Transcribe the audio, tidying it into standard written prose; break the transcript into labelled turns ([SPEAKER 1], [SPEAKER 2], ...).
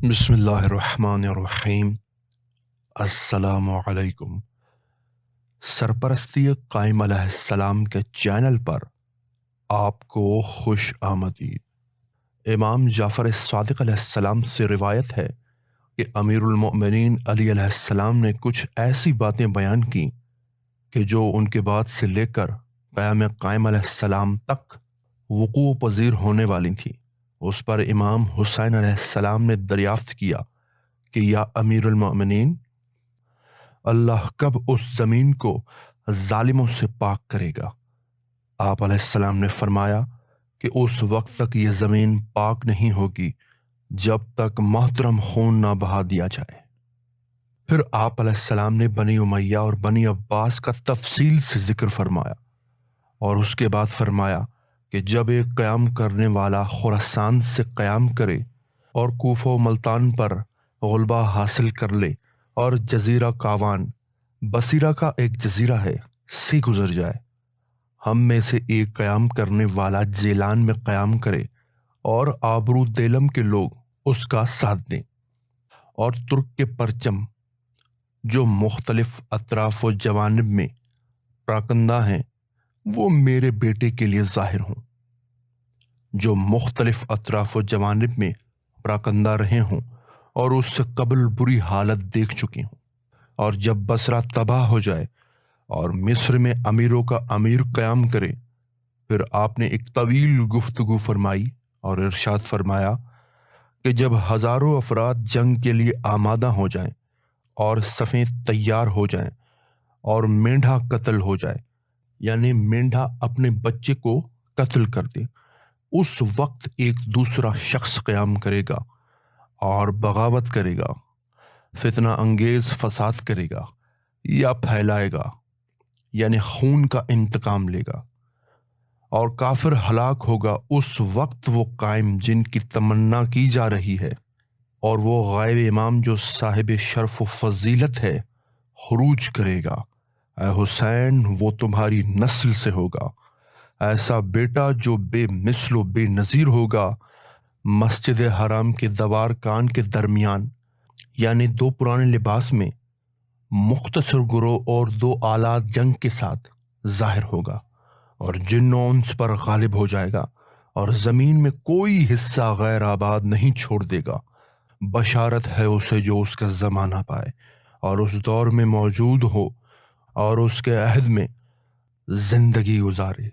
[SPEAKER 1] بسم اللہ الرحمن الرحیم۔ السلام علیکم۔ سرپرستی قائم علیہ السلام کے چینل پر آپ کو خوش آمدید۔ امام جعفر صادق علیہ السلام سے روایت ہے کہ امیر المؤمنین علی علیہ السلام نے کچھ ایسی باتیں بیان کی کہ جو ان کے بعد سے لے کر قیام قائم علیہ السلام تک وقوع پذیر ہونے والی تھیں۔ اس پر امام حسین علیہ السلام نے دریافت کیا کہ یا امیر المؤمنین، اللہ کب اس زمین کو ظالموں سے پاک کرے گا؟ آپ علیہ السلام نے فرمایا کہ اس وقت تک یہ زمین پاک نہیں ہوگی جب تک محترم خون نہ بہا دیا جائے۔ پھر آپ علیہ السلام نے بنی امیہ اور بنی عباس کا تفصیل سے ذکر فرمایا اور اس کے بعد فرمایا کہ جب ایک قیام کرنے والا خراسان سے قیام کرے اور کوفہ و ملتان پر غلبہ حاصل کر لے اور جزیرہ کاوان بصیرہ کا ایک جزیرہ ہے سے گزر جائے، ہم میں سے ایک قیام کرنے والا جیلان میں قیام کرے اور آبرو دیلم کے لوگ اس کا ساتھ دیں، اور ترک کے پرچم جو مختلف اطراف و جوانب میں پراکندہ ہیں وہ میرے بیٹے کے لیے ظاہر ہوں، جو مختلف اطراف و جوانب میں پراکندہ رہے ہوں اور اس سے قبل بری حالت دیکھ چکی ہوں، اور جب بصرہ تباہ ہو جائے اور مصر میں امیروں کا امیر قیام کرے۔ پھر آپ نے ایک طویل گفتگو فرمائی اور ارشاد فرمایا کہ جب ہزاروں افراد جنگ کے لیے آمادہ ہو جائیں اور صفیں تیار ہو جائیں اور مینڈھا قتل ہو جائے، یعنی مینڈھا اپنے بچے کو قتل کر دے، اس وقت ایک دوسرا شخص قیام کرے گا اور بغاوت کرے گا، فتنہ انگیز فساد کرے گا یا پھیلائے گا، یعنی خون کا انتقام لے گا، اور کافر ہلاک ہوگا۔ اس وقت وہ قائم جن کی تمنا کی جا رہی ہے اور وہ غائب امام جو صاحب شرف و فضیلت ہے خروج کرے گا۔ اے حسین، وہ تمہاری نسل سے ہوگا، ایسا بیٹا جو بے مثل و بے نظیر ہوگا۔ مسجد حرام کے دوار کان کے درمیان، یعنی دو پرانے لباس میں، مختصر گروہ اور دو آلات جنگ کے ساتھ ظاہر ہوگا، اور جن و انس پر غالب ہو جائے گا، اور زمین میں کوئی حصہ غیر آباد نہیں چھوڑ دے گا۔ بشارت ہے اسے جو اس کا زمانہ پائے اور اس دور میں موجود ہو اور اس کے عہد میں زندگی گزارے۔